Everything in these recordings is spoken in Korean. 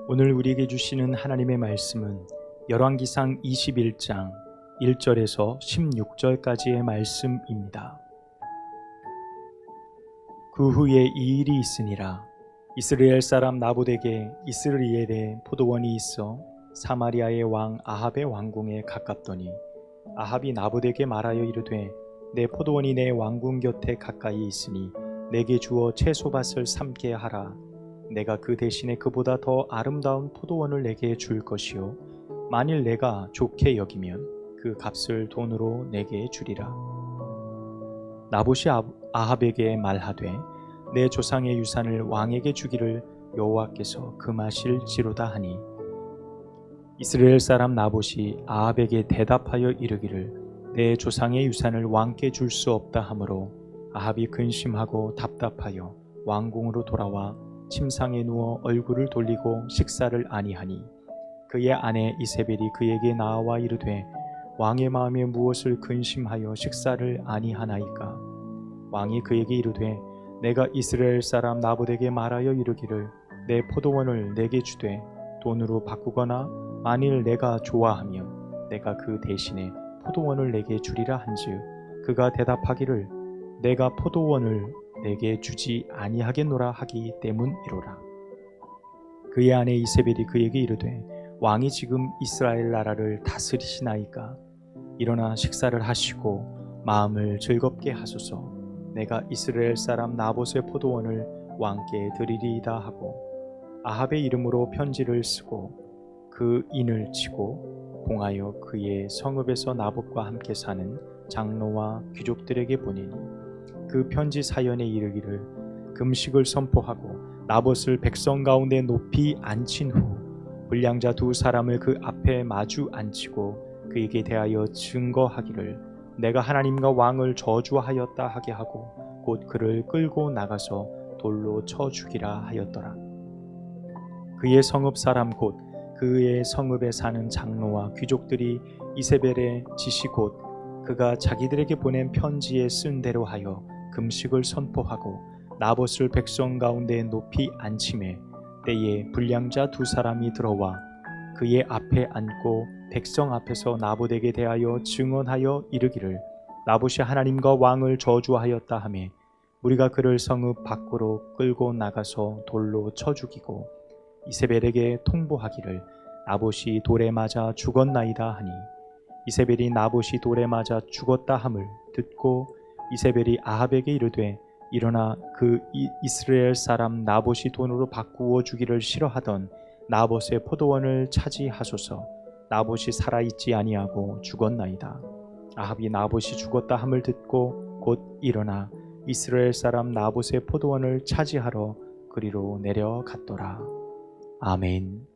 오늘 우리에게 주시는 하나님의 말씀은 열왕기상 21장 1절에서 16절까지의 말씀입니다. 그 후에 이 일이 있으니라. 이스라엘 사람 나봇에게 이스라엘에 포도원이 있어 사마리아의 왕 아합의 왕궁에 가깝더니 아합이 나봇에게 말하여 이르되 내 포도원이 내 왕궁 곁에 가까이 있으니 내게 주어 채소밭을 삼게 하라. 내가 그 대신에 그보다 더 아름다운 포도원을 내게 줄 것이요 만일 내가 좋게 여기면 그 값을 돈으로 내게 주리라. 나봇이 아합에게 말하되 내 조상의 유산을 왕에게 주기를 여호와께서 금하실지로다 하니 이스라엘 사람 나봇이 아합에게 대답하여 이르기를 내 조상의 유산을 왕께 줄 수 없다 하므로 아합이 근심하고 답답하여 왕궁으로 돌아와 침상에 누워 얼굴을 돌리고 식사를 아니하니 그의 아내 이세벨이 그에게 나와 이르되 왕의 마음에 무엇을 근심하여 식사를 아니하나이까. 왕이 그에게 이르되 내가 이스라엘 사람 나봇에게 말하여 이르기를 내 포도원을 내게 주되 돈으로 바꾸거나 만일 내가 좋아하면 내가 그 대신에 포도원을 내게 주리라 한즉 그가 대답하기를 내가 포도원을 내게 주지 아니하겠노라 하기 때문이로라. 그의 아내 이세벨이 그에게 이르되 왕이 지금 이스라엘 나라를 다스리시나이까. 일어나 식사를 하시고 마음을 즐겁게 하소서. 내가 이스라엘 사람 나봇의 포도원을 왕께 드리리이다 하고 아합의 이름으로 편지를 쓰고 그 인을 치고 봉하여 그의 성읍에서 나봇과 함께 사는 장로와 귀족들에게 보내니 그 편지 사연에 이르기를 금식을 선포하고 나봇을 백성 가운데 높이 앉힌 후 불량자 두 사람을 그 앞에 마주 앉히고 그에게 대하여 증거하기를 내가 하나님과 왕을 저주하였다 하게 하고 곧 그를 끌고 나가서 돌로 쳐 죽이라 하였더라. 그의 성읍 사람 곧 그의 성읍에 사는 장로와 귀족들이 이세벨의 지시 곧 그가 자기들에게 보낸 편지에 쓴 대로 하여 금식을 선포하고 나봇을 백성 가운데 높이 앉히매 때에 불량자 두 사람이 들어와 그의 앞에 앉고 백성 앞에서 나봇에게 대하여 증언하여 이르기를 나봇이 하나님과 왕을 저주하였다 하매 우리가 그를 성읍 밖으로 끌고 나가서 돌로 쳐 죽이고 이세벨에게 통보하기를 나봇이 돌에 맞아 죽었나이다 하니 이세벨이 나봇이 돌에 맞아 죽었다 함을 듣고 이세벨이 아합에게 이르되 일어나 그 이스라엘 사람 나봇이 돈으로 바꾸어 주기를 싫어하던 나봇의 포도원을 차지하소서. 나봇이 살아있지 아니하고 죽었나이다. 아합이 나봇이 죽었다 함을 듣고 곧 일어나 이스라엘 사람 나봇의 포도원을 차지하러 그리로 내려갔더라. 아멘.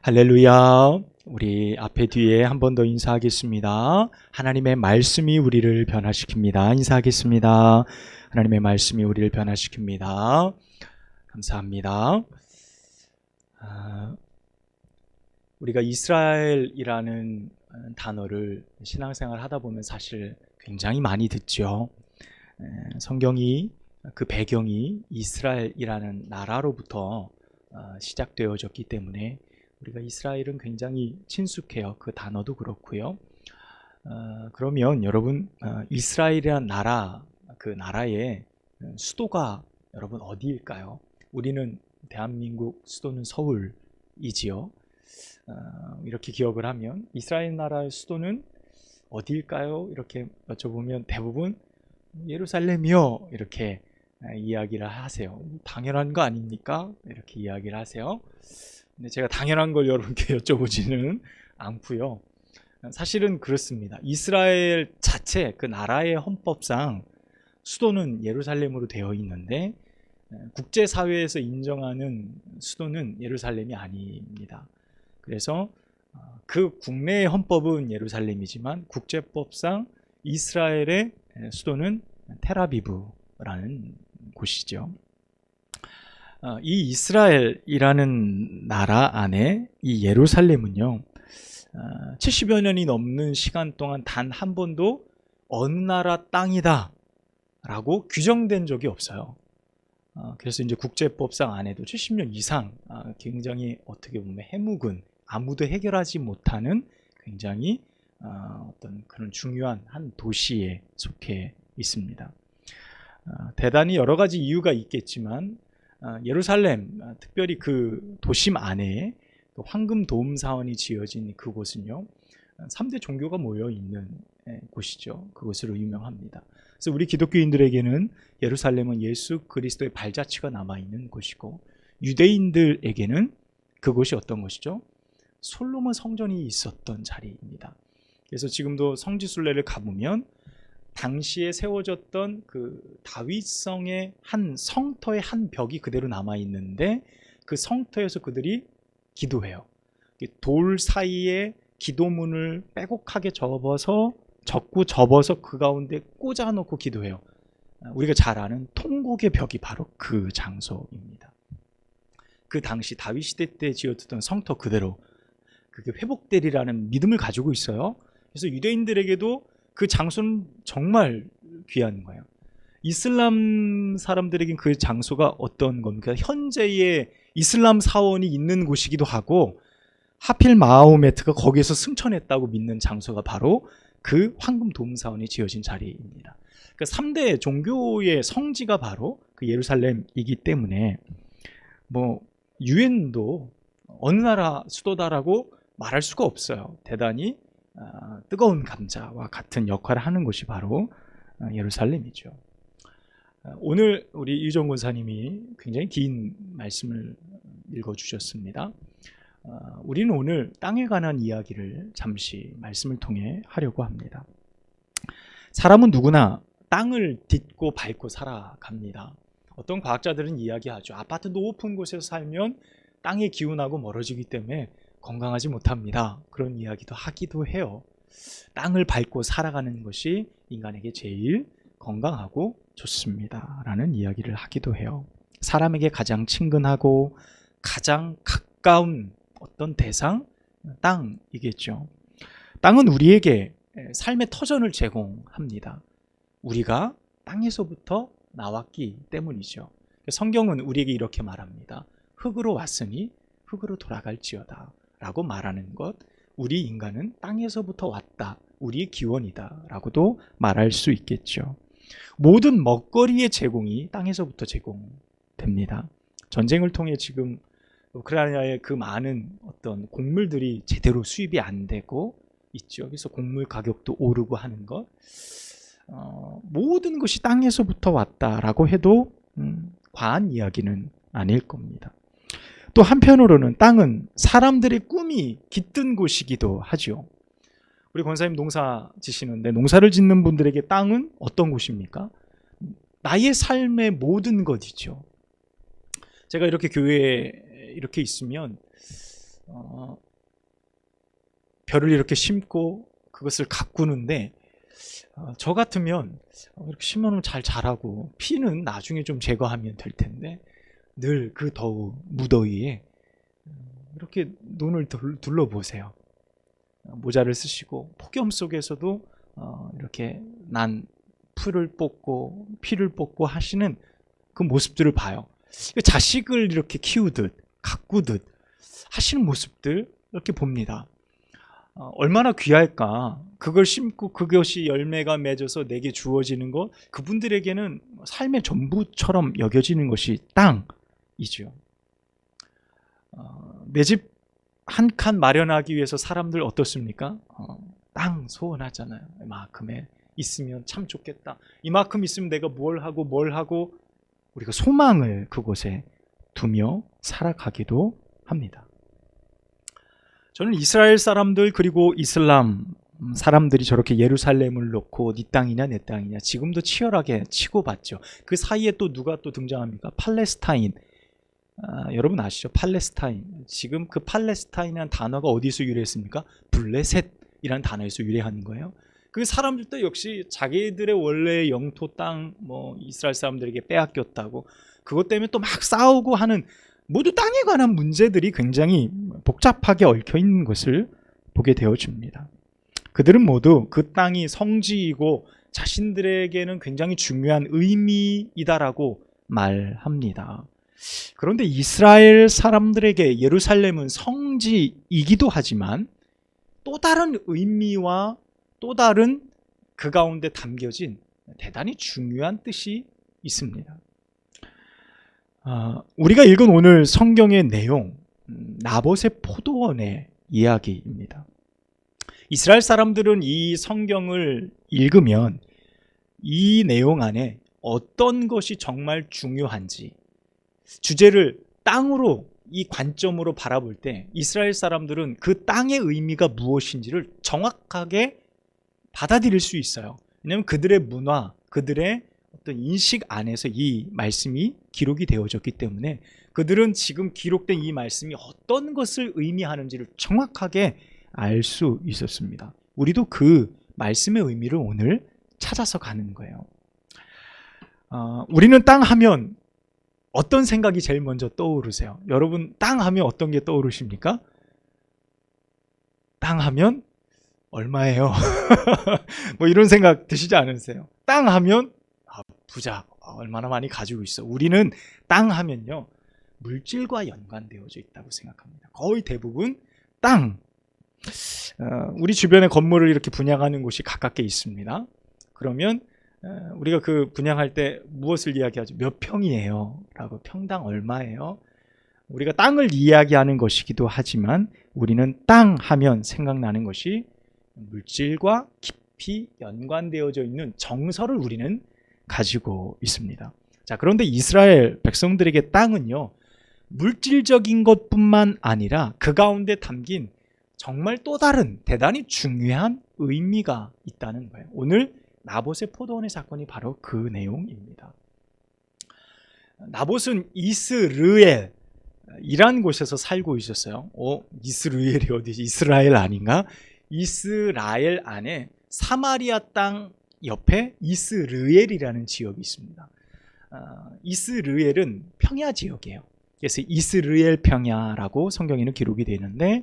할렐루야. 우리 앞에 뒤에 한 번 더 인사하겠습니다. 하나님의 말씀이 우리를 변화시킵니다. 인사하겠습니다. 하나님의 말씀이 우리를 변화시킵니다. 감사합니다. 우리가 이스라엘이라는 단어를 신앙생활 하다 보면 사실 굉장히 많이 듣죠. 성경이 그 배경이 이스라엘이라는 나라로부터 시작되어졌기 때문에 우리가 이스라엘은 굉장히 친숙해요. 그 단어도 그렇고요. 그러면 여러분 이스라엘이라는 나라, 그 나라의 수도가 여러분 어디일까요? 우리는 대한민국 수도는 서울이지요. 이렇게 기억을 하면 이스라엘 나라의 수도는 어디일까요? 이렇게 여쭤보면 대부분 예루살렘이요 이렇게 이야기를 하세요. 당연한 거 아닙니까? 이렇게 이야기를 하세요. 근데 제가 당연한 걸 여러분께 여쭤보지는 않고요. 사실은 그렇습니다. 이스라엘 자체 그 나라의 헌법상 수도는 예루살렘으로 되어 있는데 국제사회에서 인정하는 수도는 예루살렘이 아닙니다. 그래서 그 국내의 헌법은 예루살렘이지만 국제법상 이스라엘의 수도는 텔아비브라는 곳이죠. 이 이스라엘이라는 나라 안에 이 예루살렘은요 70여 년이 넘는 시간 동안 단 한 번도 어느 나라 땅이다 라고 규정된 적이 없어요. 그래서 이제 국제법상 안에도 70년 이상 굉장히 어떻게 보면 해묵은 아무도 해결하지 못하는 굉장히 어떤 그런 중요한 한 도시에 속해 있습니다. 대단히 여러 가지 이유가 있겠지만 예루살렘, 특별히 그 도심 안에 그 황금 도움 사원이 지어진 그곳은요, 3대 종교가 모여 있는 곳이죠. 그곳으로 유명합니다. 그래서 우리 기독교인들에게는 예루살렘은 예수 그리스도의 발자취가 남아있는 곳이고, 유대인들에게는 그곳이 어떤 곳이죠? 솔로몬 성전이 있었던 자리입니다. 그래서 지금도 성지순례를 가보면 당시에 세워졌던 그 다윗성의 한 성터의 한 벽이 그대로 남아있는데, 그 성터에서 그들이 기도해요. 돌 사이에 기도문을 빼곡하게 접어서 그 가운데 꽂아놓고 기도해요. 우리가 잘 아는 통곡의 벽이 바로 그 장소입니다. 그 당시 다윗 시대 때 지어졌던 성터 그대로 그게 회복되리라는 믿음을 가지고 있어요. 그래서 유대인들에게도 그 장소는 정말 귀한 거예요. 이슬람 사람들에겐 그 장소가 어떤 겁니까? 현재의 이슬람 사원이 있는 곳이기도 하고, 하필 마호메트가 거기에서 승천했다고 믿는 장소가 바로 그 황금 도움 사원이 지어진 자리입니다. 그러니까 3대 종교의 성지가 바로 그 예루살렘이기 때문에 뭐 유엔도 어느 나라 수도다라고 말할 수가 없어요. 대단히 뜨거운 감자와 같은 역할을 하는 곳이 바로 예루살렘이죠. 오늘 우리 유정 권사님이 굉장히 긴 말씀을 읽어주셨습니다. 우리는 오늘 땅에 관한 이야기를 잠시 말씀을 통해 하려고 합니다. 사람은 누구나 땅을 딛고 밟고 살아갑니다. 어떤 과학자들은 이야기하죠. 아파트 높은 곳에서 살면 땅의 기운하고 멀어지기 때문에 건강하지 못합니다. 그런 이야기도 하기도 해요. 땅을 밟고 살아가는 것이 인간에게 제일 건강하고 좋습니다 라는 이야기를 하기도 해요. 사람에게 가장 친근하고 가장 가까운 어떤 대상? 땅이겠죠. 땅은 우리에게 삶의 터전을 제공합니다. 우리가 땅에서부터 나왔기 때문이죠. 성경은 우리에게 이렇게 말합니다. 흙으로 왔으니 흙으로 돌아갈지어다 라고 말하는 것, 우리 인간은 땅에서부터 왔다, 우리의 기원이다 라고도 말할 수 있겠죠. 모든 먹거리의 제공이 땅에서부터 제공됩니다. 전쟁을 통해 지금 우크라이나의 그 많은 어떤 곡물들이 제대로 수입이 안 되고 있죠. 그래서 곡물 가격도 오르고 하는 것, 모든 것이 땅에서부터 왔다라고 해도 과한 이야기는 아닐 겁니다. 또 한편으로는 땅은 사람들의 꿈이 깃든 곳이기도 하죠. 우리 권사님 농사 지시는데, 농사를 짓는 분들에게 땅은 어떤 곳입니까? 나의 삶의 모든 것이죠. 제가 이렇게 교회에 이렇게 있으면 벼를 이렇게 심고 그것을 가꾸는데, 저 같으면 이렇게 심어놓으면 잘 자라고 피는 나중에 좀 제거하면 될 텐데, 늘 그 더운 무더위에 이렇게 눈을 둘러보세요. 모자를 쓰시고 폭염 속에서도 이렇게 난 풀을 뽑고 피를 뽑고 하시는 그 모습들을 봐요. 자식을 이렇게 키우듯 가꾸듯 하시는 모습들 이렇게 봅니다. 얼마나 귀할까. 그걸 심고 그것이 열매가 맺어서 내게 주어지는 것, 그분들에게는 삶의 전부처럼 여겨지는 것이 땅이죠. 내 집 한 칸 마련하기 위해서 사람들 어떻습니까? 땅 소원하잖아요. 이만큼에 있으면 참 좋겠다. 이만큼 있으면 내가 뭘 하고 우리가 소망을 그곳에 두며 살아가기도 합니다. 저는 이스라엘 사람들 그리고 이슬람 사람들이 저렇게 예루살렘을 놓고 네 땅이냐 내 땅이냐 지금도 치열하게 치고받죠. 그 사이에 또 누가 또 등장합니까? 팔레스타인. 여러분 아시죠? 팔레스타인. 지금 그 팔레스타인이라는 단어가 어디서 유래했습니까? 블레셋이라는 단어에서 유래하는 거예요. 그 사람들도 역시 자기들의 원래 영토 땅, 이스라엘 사람들에게 빼앗겼다고 그것 때문에 또 막 싸우고 하는, 모두 땅에 관한 문제들이 굉장히 복잡하게 얽혀 있는 것을 보게 되어집니다. 그들은 모두 그 땅이 성지이고 자신들에게는 굉장히 중요한 의미이다라고 말합니다. 그런데 이스라엘 사람들에게 예루살렘은 성지이기도 하지만 또 다른 의미와 또 다른 그 가운데 담겨진 대단히 중요한 뜻이 있습니다. 우리가 읽은 오늘 성경의 내용, 나봇의 포도원의 이야기입니다. 이스라엘 사람들은 이 성경을 읽으면 이 내용 안에 어떤 것이 정말 중요한지, 주제를 땅으로 이 관점으로 바라볼 때 이스라엘 사람들은 그 땅의 의미가 무엇인지를 정확하게 받아들일 수 있어요. 왜냐하면 그들의 문화, 그들의 어떤 인식 안에서 이 말씀이 기록이 되어졌기 때문에 그들은 지금 기록된 이 말씀이 어떤 것을 의미하는지를 정확하게 알 수 있었습니다. 우리도 그 말씀의 의미를 오늘 찾아서 가는 거예요. 우리는 땅 하면 어떤 생각이 제일 먼저 떠오르세요? 여러분, 땅 하면 어떤 게 떠오르십니까? 땅 하면 얼마예요? 뭐 이런 생각 드시지 않으세요? 땅 하면 부자, 얼마나 많이 가지고 있어. 우리는 땅 하면요, 물질과 연관되어져 있다고 생각합니다. 거의 대부분 땅. 우리 주변에 건물을 이렇게 분양하는 곳이 가깝게 있습니다. 그러면 우리가 그 분양할 때 무엇을 이야기하죠? 몇 평이에요? 라고, 평당 얼마예요? 우리가 땅을 이야기하는 것이기도 하지만 우리는 땅 하면 생각나는 것이 물질과 깊이 연관되어져 있는 정서를 우리는 가지고 있습니다. 자, 그런데 이스라엘 백성들에게 땅은요, 물질적인 것뿐만 아니라 그 가운데 담긴 정말 또 다른 대단히 중요한 의미가 있다는 거예요. 오늘 나봇의 포도원의 사건이 바로 그 내용입니다. 나봇은 이스르엘이란 곳에서 살고 있었어요. 이스르엘이 어디지? 이스라엘 아닌가? 이스라엘 안에 사마리아 땅 옆에 이스르엘이라는 지역이 있습니다. 이스르엘은 평야 지역이에요. 그래서 이스르엘 평야라고 성경에는 기록이 되어 있는데,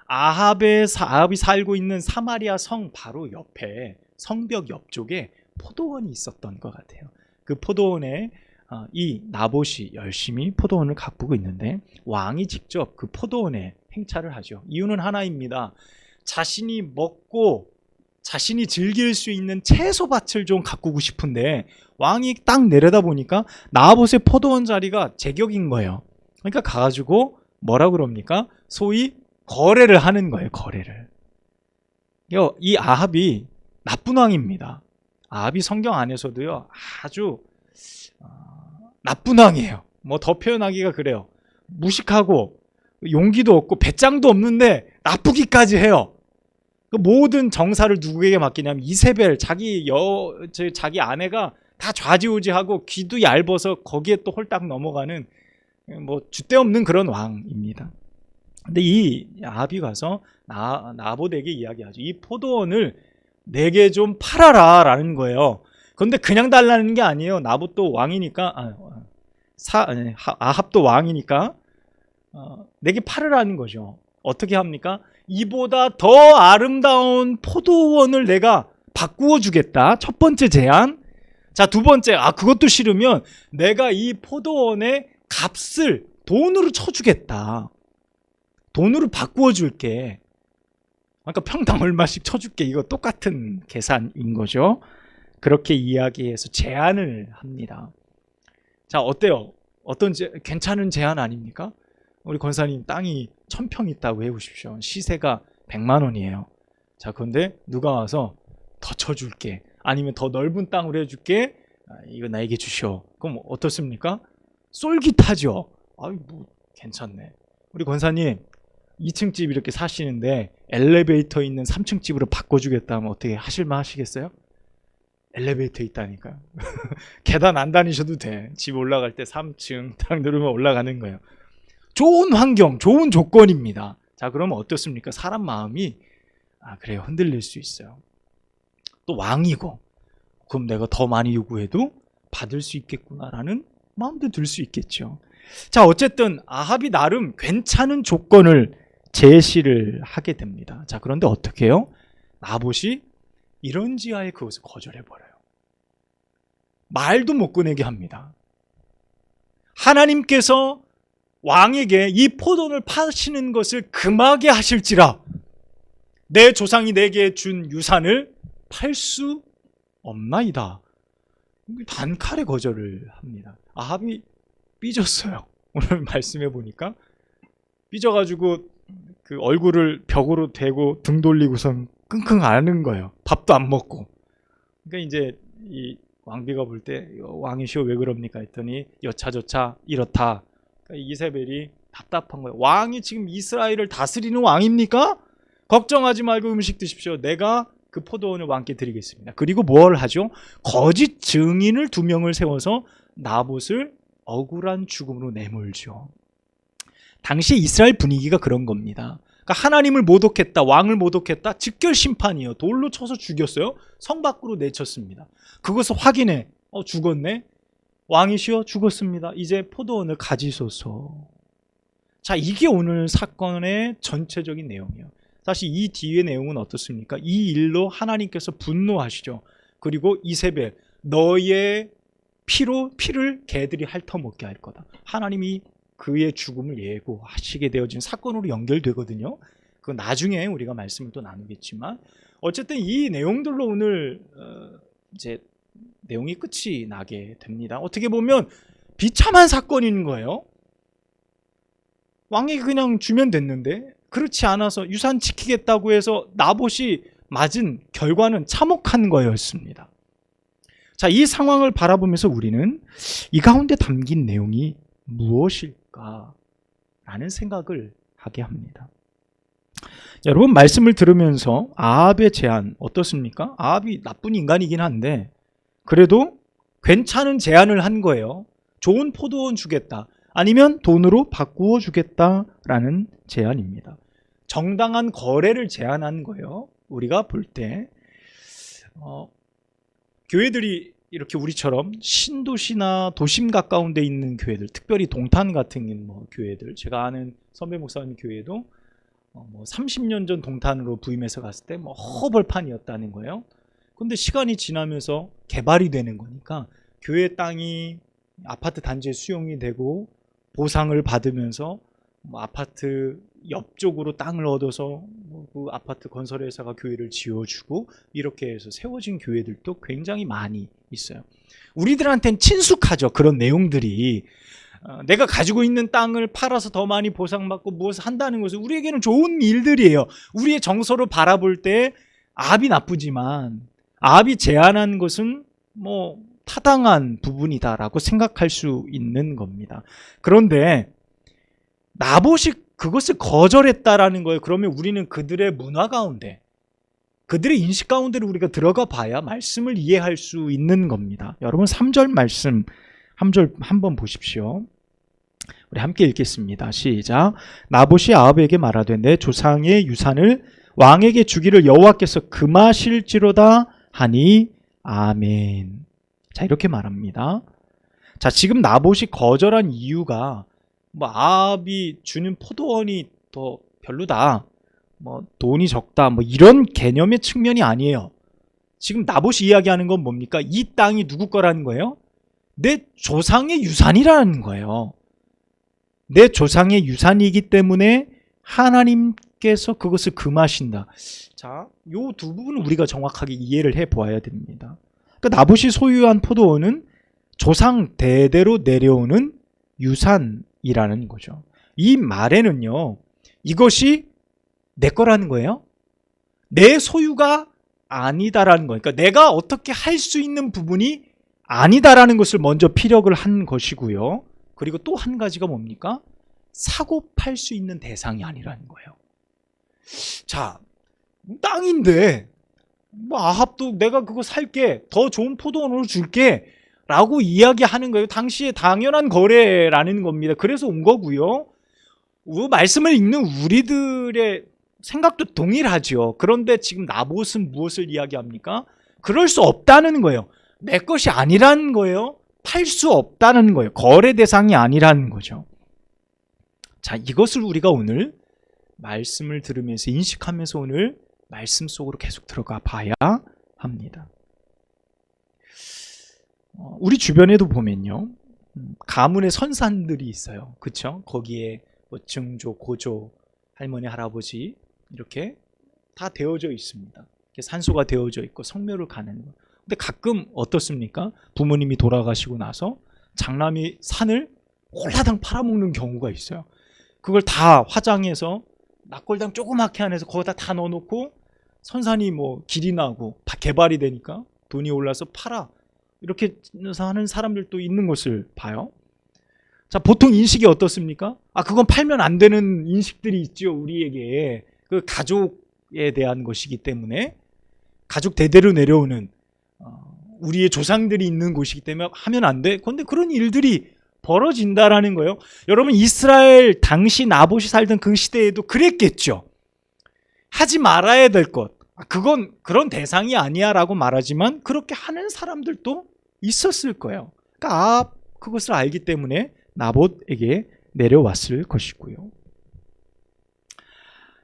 아합이 살고 있는 사마리아 성 바로 옆에, 성벽 옆쪽에 포도원이 있었던 것 같아요. 그 포도원에 이 나봇이 열심히 포도원을 가꾸고 있는데 왕이 직접 그 포도원에 행차를 하죠. 이유는 하나입니다. 자신이 먹고 자신이 즐길 수 있는 채소밭을 좀 가꾸고 싶은데 왕이 딱 내려다 보니까 나봇의 포도원 자리가 제격인 거예요. 그러니까 가가지고 뭐라 그럽니까? 소위 거래를 하는 거예요. 거래를. 이 아합이 나쁜 왕입니다. 아합이 성경 안에서도요, 아주 나쁜 왕이에요. 뭐 더 표현하기가 그래요. 무식하고 용기도 없고 배짱도 없는데 나쁘기까지 해요. 모든 정사를 누구에게 맡기냐면 이세벨, 자기 아내가 다 좌지우지하고 귀도 얇아서 거기에 또 홀딱 넘어가는 뭐 줏대 없는 그런 왕입니다. 근데 이 아합이 가서 나봇에게 이야기하죠. 이 포도원을 내게 좀 팔아라 라는 거예요. 그런데 그냥 달라는 게 아니에요. 나봇도 왕이니까, 아합도 왕이니까 내게 팔으라는 거죠. 어떻게 합니까? 이보다 더 아름다운 포도원을 내가 바꾸어 주겠다. 첫 번째 제안. 자, 두 번째, 그것도 싫으면 내가 이 포도원의 값을 돈으로 쳐주겠다. 돈으로 바꾸어 줄게. 그러니까 평당 얼마씩 쳐줄게. 이거 똑같은 계산인 거죠. 그렇게 이야기해서 제안을 합니다. 자, 어때요? 괜찮은 제안 아닙니까? 우리 권사님, 땅이 1000평 있다고 해보십시오. 시세가 100만 원이에요. 자, 그런데 누가 와서 더 쳐줄게, 아니면 더 넓은 땅으로 해줄게, 이거 나에게 주시오. 그럼 어떻습니까? 쏠깃하죠. 뭐 괜찮네. 우리 권사님, 2층 집 이렇게 사시는데 엘리베이터 있는 3층 집으로 바꿔주겠다 하면 어떻게 하실만 하시겠어요? 엘리베이터 있다니까요. 계단 안 다니셔도 돼. 집 올라갈 때 3층 딱 누르면 올라가는 거예요. 좋은 환경, 좋은 조건입니다. 자, 그러면 어떻습니까? 사람 마음이 그래요, 흔들릴 수 있어요. 또 왕이고, 그럼 내가 더 많이 요구해도 받을 수 있겠구나라는 마음도 들 수 있겠죠. 자, 어쨌든 아합이 나름 괜찮은 조건을 제시를 하게 됩니다. 자, 그런데 어떻게 해요? 나봇이 이런지하에 그것을 거절해버려요. 말도 못 꺼내게 합니다. 하나님께서 왕에게 이 포도원을 파시는 것을 금하게 하실지라 내 조상이 내게 준 유산을 팔 수 없나이다. 단칼에 거절을 합니다. 아합이 삐졌어요. 오늘 말씀해 보니까 삐져가지고 그 얼굴을 벽으로 대고 등 돌리고선 끙끙 앓는 거예요. 밥도 안 먹고. 그러니까 이제 이 왕비가 볼 때 왕이시여 왜 그럽니까 했더니 여차저차 이렇다. 그러니까 이세벨이 답답한 거예요. 왕이 지금 이스라엘을 다스리는 왕입니까? 걱정하지 말고 음식 드십시오. 내가 그 포도원을 왕께 드리겠습니다. 그리고 뭘 하죠? 거짓 증인을 2명을 세워서 나봇을 억울한 죽음으로 내몰죠. 당시 이스라엘 분위기가 그런 겁니다. 그러니까 하나님을 모독했다, 왕을 모독했다, 즉결 심판이에요. 돌로 쳐서 죽였어요. 성 밖으로 내쳤습니다. 그것을 확인해. 죽었네. 왕이시여 죽었습니다. 이제 포도원을 가지소서. 자, 이게 오늘 사건의 전체적인 내용이에요. 사실 이 뒤의 내용은 어떻습니까? 이 일로 하나님께서 분노하시죠. 그리고 이세벨, 너의 피를 개들이 핥아먹게 할 거다. 하나님이 그의 죽음을 예고하시게 되어진 사건으로 연결되거든요. 그건 나중에 우리가 말씀을 또 나누겠지만 어쨌든 이 내용들로 오늘 이제 내용이 끝이 나게 됩니다. 어떻게 보면 비참한 사건인 거예요. 왕이 그냥 주면 됐는데 그렇지 않아서 유산 지키겠다고 해서 나봇이 맞은 결과는 참혹한 거였습니다. 자, 이 상황을 바라보면서 우리는 이 가운데 담긴 내용이 무엇일까? 라는 생각을 하게 합니다. 여러분 말씀을 들으면서 아합의 제안 어떻습니까? 아합이 나쁜 인간이긴 한데 그래도 괜찮은 제안을 한 거예요. 좋은 포도원 주겠다. 아니면 돈으로 바꾸어 주겠다라는 제안입니다. 정당한 거래를 제안한 거예요. 우리가 볼 때 교회들이 이렇게 우리처럼 신도시나 도심 가까운 데 있는 교회들, 특별히 동탄 같은 교회들, 제가 아는 선배 목사님 교회도 30년 전 동탄으로 부임해서 갔을 때 허벌판이었다는 거예요. 근데 시간이 지나면서 개발이 되는 거니까 교회 땅이 아파트 단지에 수용이 되고 보상을 받으면서 아파트 옆쪽으로 땅을 얻어서 그 아파트 건설회사가 교회를 지어주고 이렇게 해서 세워진 교회들도 굉장히 많이 있어요. 우리들한테는 친숙하죠. 그런 내용들이. 내가 가지고 있는 땅을 팔아서 더 많이 보상받고 무엇을 한다는 것은 우리에게는 좋은 일들이에요. 우리의 정서를 바라볼 때 아합이 나쁘지만 아합이 제안한 것은 타당한 부분이다라고 생각할 수 있는 겁니다. 그런데 나봇이 그것을 거절했다라는 거예요. 그러면 우리는 그들의 문화 가운데, 그들의 인식 가운데로 우리가 들어가 봐야 말씀을 이해할 수 있는 겁니다. 여러분 3절 말씀 3절 한번 보십시오. 우리 함께 읽겠습니다. 시작. 나봇이 아합에게 말하되 내 조상의 유산을 왕에게 주기를 여호와께서 금하실지로다 하니 아멘. 자, 이렇게 말합니다. 자, 지금 나봇이 거절한 이유가 아합이 주는 포도원이 더 별로다, 돈이 적다, 이런 개념의 측면이 아니에요. 지금 나봇이 이야기하는 건 뭡니까? 이 땅이 누구 거라는 거예요? 내 조상의 유산이라는 거예요. 내 조상의 유산이기 때문에 하나님께서 그것을 금하신다. 자, 요 두 부분은 우리가 정확하게 이해를 해 보아야 됩니다. 그러니까 나봇이 소유한 포도원은 조상 대대로 내려오는 유산이라는 거죠. 이 말에는요, 이것이 내 거라는 거예요. 내 소유가 아니다라는 거예요. 그러니까 내가 어떻게 할 수 있는 부분이 아니다라는 것을 먼저 피력을 한 것이고요. 그리고 또 한 가지가 뭡니까? 사고 팔 수 있는 대상이 아니라는 거예요. 자, 땅인데 아합도 내가 그거 살게, 더 좋은 포도원으로 줄게 라고 이야기하는 거예요. 당시에 당연한 거래라는 겁니다. 그래서 온 거고요. 말씀을 읽는 우리들의 생각도 동일하죠. 그런데 지금 나봇은 무엇을 이야기합니까? 그럴 수 없다는 거예요. 내 것이 아니라는 거예요. 팔 수 없다는 거예요. 거래 대상이 아니라는 거죠. 자, 이것을 우리가 오늘 말씀을 들으면서 인식하면서 오늘 말씀 속으로 계속 들어가 봐야 합니다. 우리 주변에도 보면요, 가문의 선산들이 있어요. 그쵸? 거기에 뭐 증조, 고조, 할머니, 할아버지 이렇게 다 되어져 있습니다. 이렇게 산소가 되어져 있고 성묘를 가는 거. 근데 가끔 어떻습니까? 부모님이 돌아가시고 나서 장남이 산을 홀라당 팔아먹는 경우가 있어요. 그걸 다 화장해서 낙골당 조그맣게 안에서 거기다 다 넣어놓고 선산이 뭐 길이 나고 개발이 되니까 돈이 올라서 팔아. 이렇게 하는 사람들도 있는 것을 봐요. 자, 보통 인식이 어떻습니까? 그건 팔면 안 되는 인식들이 있죠. 우리에게. 그 가족에 대한 것이기 때문에 가족 대대로 내려오는 우리의 조상들이 있는 곳이기 때문에 하면 안 돼. 그런데 그런 일들이 벌어진다라는 거예요. 여러분, 이스라엘 당시 나봇이 살던 그 시대에도 그랬겠죠. 하지 말아야 될 것. 그건 그런 대상이 아니야 라고 말하지만 그렇게 하는 사람들도 있었을 거예요. 그러니까 그것을 알기 때문에 나봇에게 내려왔을 것이고요.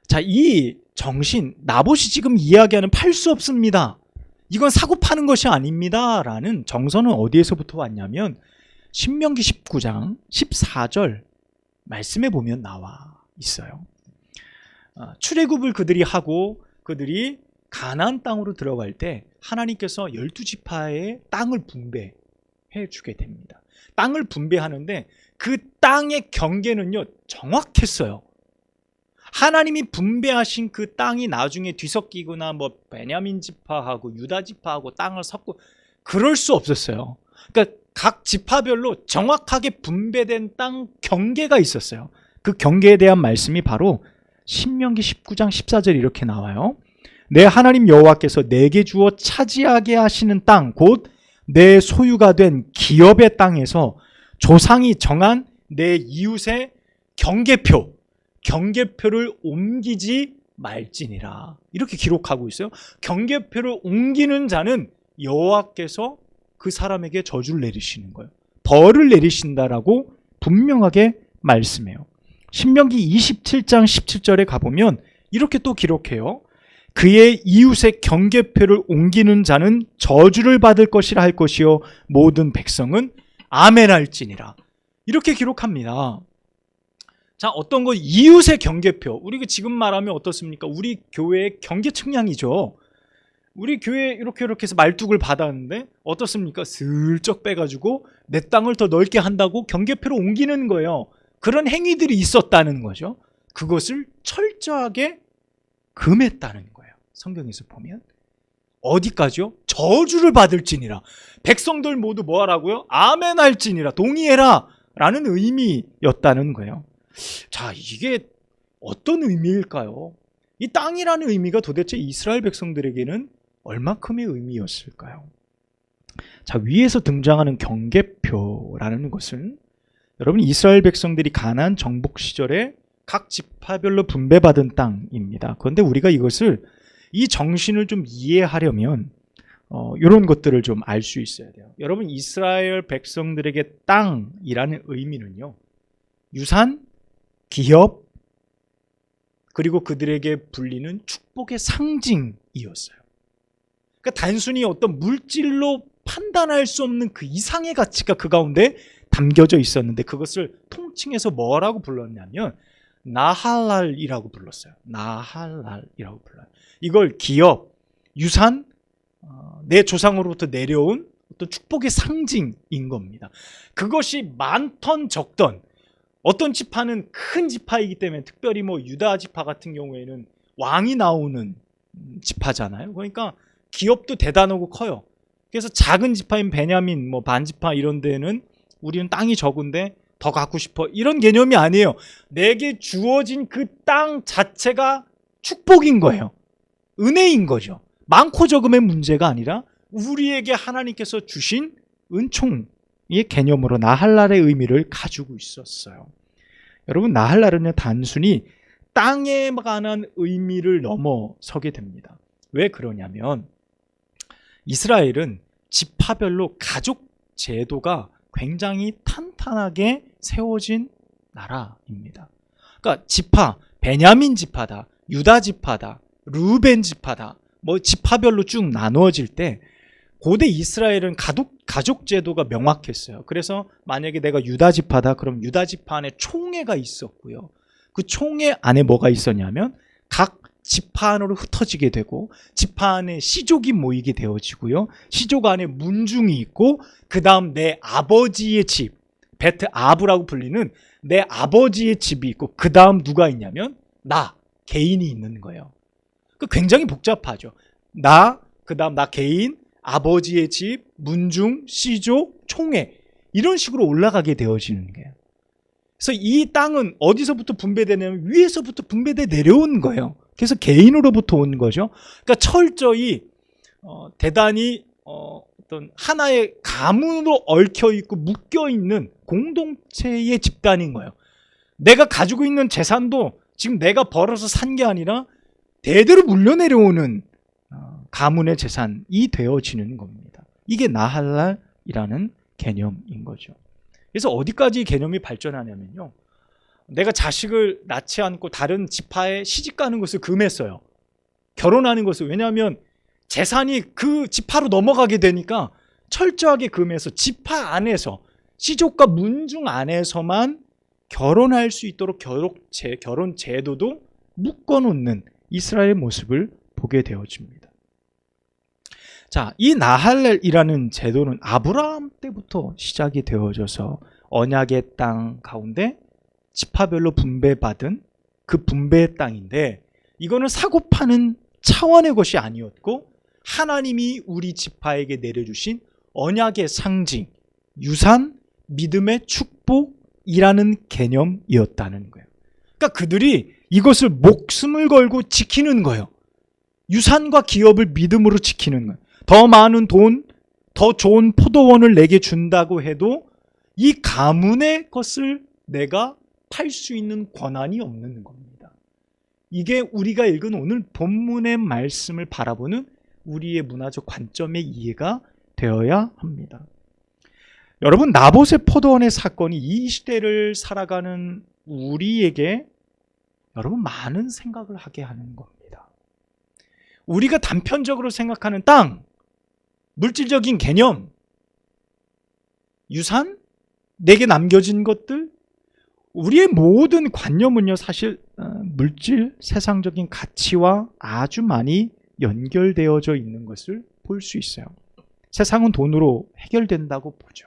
자, 이 정신, 나봇이 지금 이야기하는 팔 수 없습니다, 이건 사고 파는 것이 아닙니다 라는 정서는 어디에서부터 왔냐면 신명기 19장 14절 말씀에 보면 나와 있어요. 출애굽을 그들이 하고 그들이 가나안 땅으로 들어갈 때 하나님께서 12지파의 땅을 분배해 주게 됩니다. 땅을 분배하는데 그 땅의 경계는요 정확했어요. 하나님이 분배하신 그 땅이 나중에 뒤섞이거나 뭐 베냐민 지파하고 유다 지파하고 땅을 섞고 그럴 수 없었어요. 그러니까 각 지파별로 정확하게 분배된 땅 경계가 있었어요. 그 경계에 대한 말씀이 바로 신명기 19장 14절 이렇게 나와요. 내 하나님 여호와께서 내게 주어 차지하게 하시는 땅, 곧 내 소유가 된 기업의 땅에서 조상이 정한 내 이웃의 경계표를 옮기지 말지니라. 이렇게 기록하고 있어요. 경계표를 옮기는 자는 여호와께서 그 사람에게 저주를 내리시는 거예요. 벌을 내리신다라고 분명하게 말씀해요. 신명기 27장 17절에 가보면 이렇게 또 기록해요. 그의 이웃의 경계표를 옮기는 자는 저주를 받을 것이라 할 것이요 모든 백성은 아멘 할지니라. 이렇게 기록합니다. 자, 어떤 거 이웃의 경계표, 우리가 지금 말하면 어떻습니까? 우리 교회의 경계 측량이죠. 우리 교회 이렇게 해서 말뚝을 받았는데 어떻습니까? 슬쩍 빼가지고 내 땅을 더 넓게 한다고 경계표를 옮기는 거예요. 그런 행위들이 있었다는 거죠. 그것을 철저하게 금했다는 거예요. 성경에서 보면 어디까지요? 저주를 받을지니라. 백성들 모두 뭐 하라고요? 아멘 할지니라, 동의해라 라는 의미였다는 거예요. 자, 이게 어떤 의미일까요? 이 땅이라는 의미가 도대체 이스라엘 백성들에게는 얼마큼의 의미였을까요? 자, 위에서 등장하는 경계표라는 것은 여러분 이스라엘 백성들이 가나안 정복 시절에 각 지파별로 분배받은 땅입니다. 그런데 우리가 이것을 이 정신을 좀 이해하려면 이런 것들을 좀 알 수 있어야 돼요. 여러분, 이스라엘 백성들에게 땅이라는 의미는요, 유산, 기업, 그리고 그들에게 불리는 축복의 상징이었어요. 그러니까 단순히 어떤 물질로 판단할 수 없는 그 이상의 가치가 그 가운데 담겨져 있었는데 그것을 통칭해서 뭐라고 불렀냐면 나할랄이라고 불렀어요. 나할랄이라고 불러요. 이걸 기업, 유산, 내 조상으로부터 내려온 어떤 축복의 상징인 겁니다. 그것이 많던 적던, 어떤 지파는 큰 지파이기 때문에, 특별히 뭐 유다 지파 같은 경우에는 왕이 나오는 지파잖아요. 그러니까 기업도 대단하고 커요. 그래서 작은 지파인 베냐민, 뭐 반지파 이런 데는 우리는 땅이 적은데 더 갖고 싶어, 이런 개념이 아니에요. 내게 주어진 그 땅 자체가 축복인 거예요. 은혜인 거죠. 많고 적음의 문제가 아니라 우리에게 하나님께서 주신 은총의 개념으로 나할랄의 의미를 가지고 있었어요. 여러분, 나할랄은요 단순히 땅에 관한 의미를 넘어서게 됩니다. 왜 그러냐면 이스라엘은 지파별로 가족 제도가 굉장히 탄탄하게 세워진 나라입니다. 그러니까 지파, 베냐민 지파다, 유다 지파다, 르우벤 지파다, 뭐 지파별로 쭉 나누어질 때 고대 이스라엘은 가족 제도가 명확했어요. 그래서 만약에 내가 유다 지파다, 그럼 유다 지파 안에 총회가 있었고요. 그 총회 안에 뭐가 있었냐면 각 지파 안으로 흩어지게 되고 지파 안에 시족이 모이게 되어지고요. 시족 안에 문중이 있고 그 다음 내 아버지의 집, 베트 아브라고 불리는 내 아버지의 집이 있고 그 다음 누가 있냐면 나 개인이 있는 거예요. 그 굉장히 복잡하죠. 그 다음 나 개인, 아버지의 집, 문중, 시족, 총회 이런 식으로 올라가게 되어지는 거예요. 그래서 이 땅은 어디서부터 분배되냐면 위에서부터 분배돼 내려온 거예요. 그래서 개인으로부터 온 거죠. 그러니까 철저히 대단히 어떤 하나의 가문으로 얽혀 있고 묶여 있는 공동체의 집단인 거예요. 내가 가지고 있는 재산도 지금 내가 벌어서 산 게 아니라 대대로 물려내려오는 가문의 재산이 되어지는 겁니다. 이게 나할랄이라는 개념인 거죠. 그래서 어디까지 개념이 발전하냐면요, 내가 자식을 낳지 않고 다른 지파에 시집 가는 것을 금했어요. 결혼하는 것을. 왜냐하면 재산이 그 지파로 넘어가게 되니까 철저하게 금해서 지파 안에서 시족과 문중 안에서만 결혼할 수 있도록 결혼 제도도 묶어놓는 이스라엘의 모습을 보게 되어집니다. 자, 이 나할렐이라는 제도는 아브라함 때부터 시작이 되어져서 언약의 땅 가운데 지파별로 분배받은 그 분배의 땅인데, 이거는 사고 파는 차원의 것이 아니었고 하나님이 우리 지파에게 내려주신 언약의 상징, 유산, 믿음의 축복이라는 개념이었다는 거예요. 그러니까 그들이 이것을 목숨을 걸고 지키는 거예요. 유산과 기업을 믿음으로 지키는 거예요. 더 많은 돈, 더 좋은 포도원을 내게 준다고 해도 이 가문의 것을 내가 팔 수 있는 권한이 없는 겁니다. 이게 우리가 읽은 오늘 본문의 말씀을 바라보는 우리의 문화적 관점의 이해가 되어야 합니다. 여러분, 나봇의 포도원의 사건이 이 시대를 살아가는 우리에게 여러분 많은 생각을 하게 하는 겁니다. 우리가 단편적으로 생각하는 땅, 물질적인 개념, 유산, 내게 남겨진 것들, 우리의 모든 관념은요, 사실 물질, 세상적인 가치와 아주 많이 연결되어져 있는 것을 볼 수 있어요. 세상은 돈으로 해결된다고 보죠.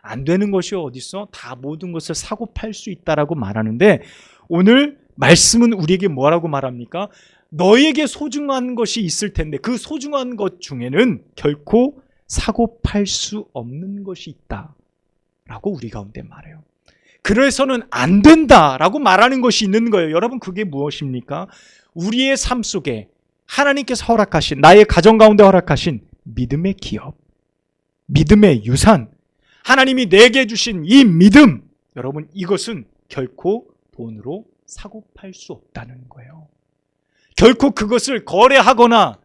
안 되는 것이 어딨어? 다 모든 것을 사고 팔 수 있다라고 말하는데, 오늘 말씀은 우리에게 뭐라고 말합니까? 너에게 소중한 것이 있을 텐데 그 소중한 것 중에는 결코 사고 팔 수 없는 것이 있다라고 우리 가운데 말해요. 그래서는 안 된다라고 말하는 것이 있는 거예요. 여러분, 그게 무엇입니까? 우리의 삶 속에 하나님께서 허락하신, 나의 가정 가운데 허락하신 믿음의 기업, 믿음의 유산, 하나님이 내게 주신 이 믿음, 여러분, 이것은 결코 돈으로 사고 팔 수 없다는 거예요. 결코 그것을 거래하거나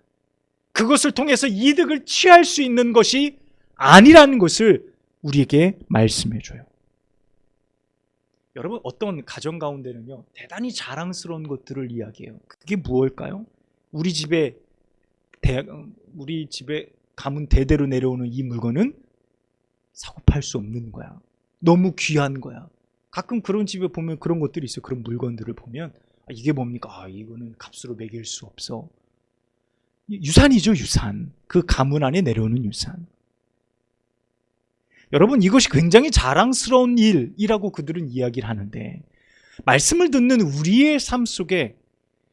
그것을 통해서 이득을 취할 수 있는 것이 아니라는 것을 우리에게 말씀해 줘요. 여러분, 어떤 가정 가운데는요, 대단히 자랑스러운 것들을 이야기해요. 그게 무엇일까요? 우리 집에 가문 대대로 내려오는 이 물건은 사고 팔 수 없는 거야. 너무 귀한 거야. 가끔 그런 집에 보면 그런 것들이 있어요. 그런 물건들을 보면 이게 뭡니까? 이거는 값으로 매길 수 없어. 유산이죠, 유산. 그 가문 안에 내려오는 유산. 여러분, 이것이 굉장히 자랑스러운 일이라고 그들은 이야기를 하는데, 말씀을 듣는 우리의 삶 속에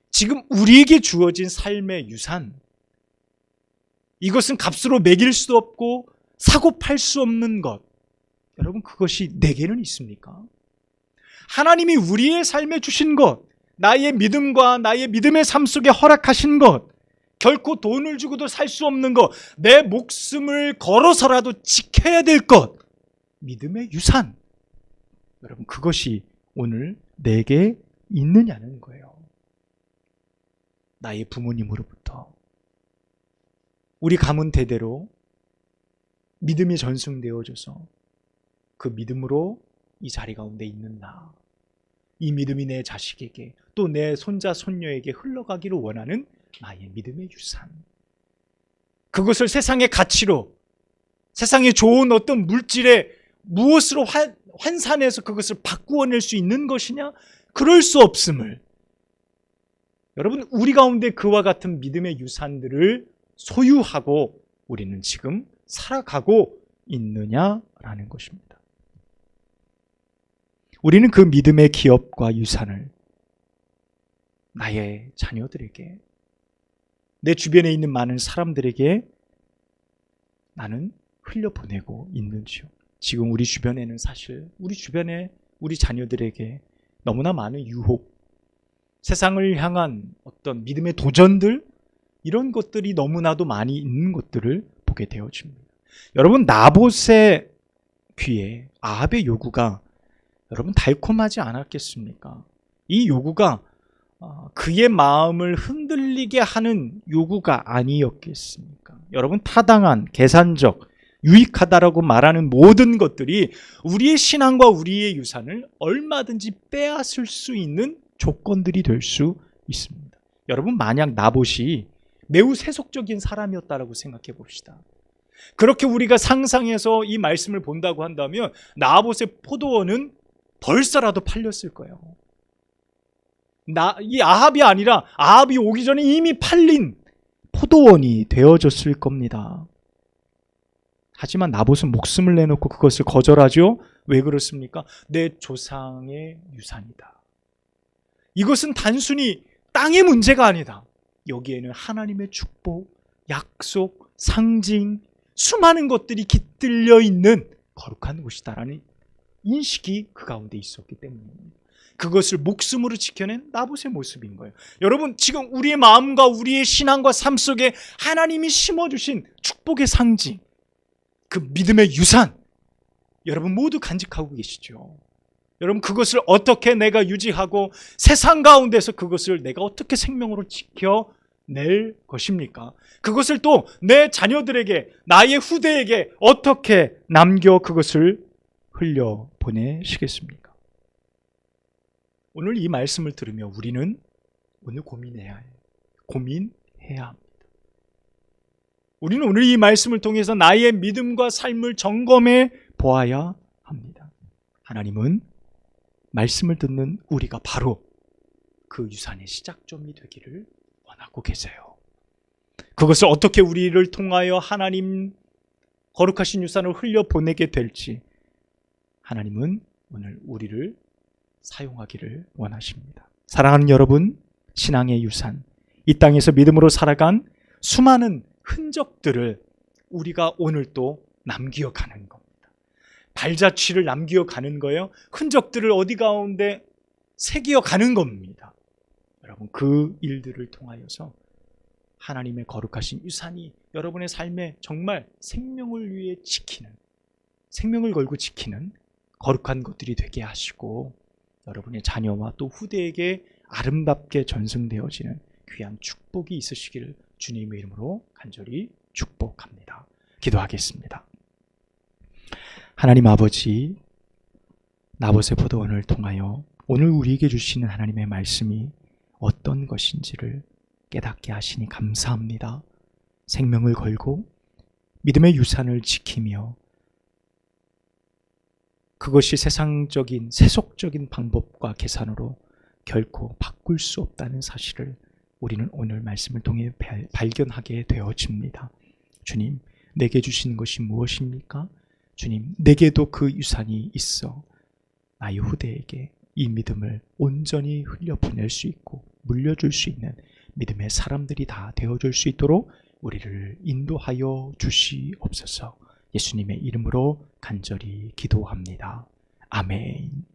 지금 우리에게 주어진 삶의 유산, 이것은 값으로 매길 수 없고 사고 팔 수 없는 것, 여러분, 그것이 내게는 있습니까? 하나님이 우리의 삶에 주신 것, 나의 믿음과 나의 믿음의 삶 속에 허락하신 것, 결코 돈을 주고도 살 수 없는 것, 내 목숨을 걸어서라도 지켜야 될 것, 믿음의 유산, 여러분, 그것이 오늘 내게 있느냐는 거예요. 나의 부모님으로부터 우리 가문 대대로 믿음이 전승되어져서 그 믿음으로 이 자리 가운데 있는 나, 이 믿음이 내 자식에게 또 내 손자 손녀에게 흘러가기를 원하는 나의 믿음의 유산. 그것을 세상의 가치로, 세상에 좋은 어떤 물질에 무엇으로 환산해서 그것을 바꾸어낼 수 있는 것이냐? 그럴 수 없음을. 여러분, 우리 가운데 그와 같은 믿음의 유산들을 소유하고 우리는 지금 살아가고 있느냐라는 것입니다. 우리는 그 믿음의 기업과 유산을 나의 자녀들에게, 내 주변에 있는 많은 사람들에게 나는 흘려보내고 있는지요? 지금 우리 주변에는 사실 우리 주변에 우리 자녀들에게 너무나 많은 유혹, 세상을 향한 어떤 믿음의 도전들, 이런 것들이 너무나도 많이 있는 것들을 보게 되어집니다. 여러분, 나봇의 귀에 아합의 요구가 여러분 달콤하지 않았겠습니까? 이 요구가 그의 마음을 흔들리게 하는 요구가 아니었겠습니까? 여러분, 타당한, 계산적, 유익하다라고 말하는 모든 것들이 우리의 신앙과 우리의 유산을 얼마든지 빼앗을 수 있는 조건들이 될 수 있습니다. 여러분, 만약 나봇이 매우 세속적인 사람이었다라고 생각해 봅시다. 그렇게 우리가 상상해서 이 말씀을 본다고 한다면 나봇의 포도원은 벌써라도 팔렸을 거예요. 이 아합이 아니라 아합이 오기 전에 이미 팔린 포도원이 되어졌을 겁니다. 하지만 나봇은 목숨을 내놓고 그것을 거절하죠. 왜 그렇습니까? 내 조상의 유산이다. 이것은 단순히 땅의 문제가 아니다. 여기에는 하나님의 축복, 약속, 상징, 수많은 것들이 깃들려 있는 거룩한 곳이다라는 인식이 그 가운데 있었기 때문입니다. 그것을 목숨으로 지켜낸 나봇의 모습인 거예요. 여러분, 지금 우리의 마음과 우리의 신앙과 삶 속에 하나님이 심어주신 축복의 상징, 그 믿음의 유산, 여러분 모두 간직하고 계시죠. 여러분, 그것을 어떻게 내가 유지하고 세상 가운데서 그것을 내가 어떻게 생명으로 지켜낼 것입니까? 그것을 또 내 자녀들에게, 나의 후대에게 어떻게 남겨 그것을 흘려보내시겠습니까? 오늘 이 말씀을 들으며 우리는 오늘 고민해야 해요. 고민해야 합니다. 우리는 오늘 이 말씀을 통해서 나의 믿음과 삶을 점검해 보아야 합니다. 하나님은 말씀을 듣는 우리가 바로 그 유산의 시작점이 되기를 원하고 계세요. 그것을 어떻게 우리를 통하여 하나님 거룩하신 유산을 흘려보내게 될지 하나님은 오늘 우리를 사용하기를 원하십니다. 사랑하는 여러분, 신앙의 유산, 이 땅에서 믿음으로 살아간 수많은 흔적들을 우리가 오늘 또 남겨가는 겁니다. 발자취를 남겨가는 거예요. 흔적들을 어디 가운데 새겨가는 겁니다. 여러분, 그 일들을 통하여서 하나님의 거룩하신 유산이 여러분의 삶에 정말 생명을 위해 지키는, 생명을 걸고 지키는 거룩한 것들이 되게 하시고 여러분의 자녀와 또 후대에게 아름답게 전승되어지는 귀한 축복이 있으시기를 주님의 이름으로 간절히 축복합니다. 기도하겠습니다. 하나님 아버지, 나봇의 포도원을 통하여 오늘 우리에게 주시는 하나님의 말씀이 어떤 것인지를 깨닫게 하시니 감사합니다. 생명을 걸고 믿음의 유산을 지키며 그것이 세상적인, 세속적인 방법과 계산으로 결코 바꿀 수 없다는 사실을 우리는 오늘 말씀을 통해 발견하게 되어집니다. 주님, 내게 주시는 것이 무엇입니까? 주님, 내게도 그 유산이 있어 나의 후대에게 이 믿음을 온전히 흘려보낼 수 있고 물려줄 수 있는 믿음의 사람들이 다 되어줄 수 있도록 우리를 인도하여 주시옵소서. 예수님의 이름으로 간절히 기도합니다. 아멘.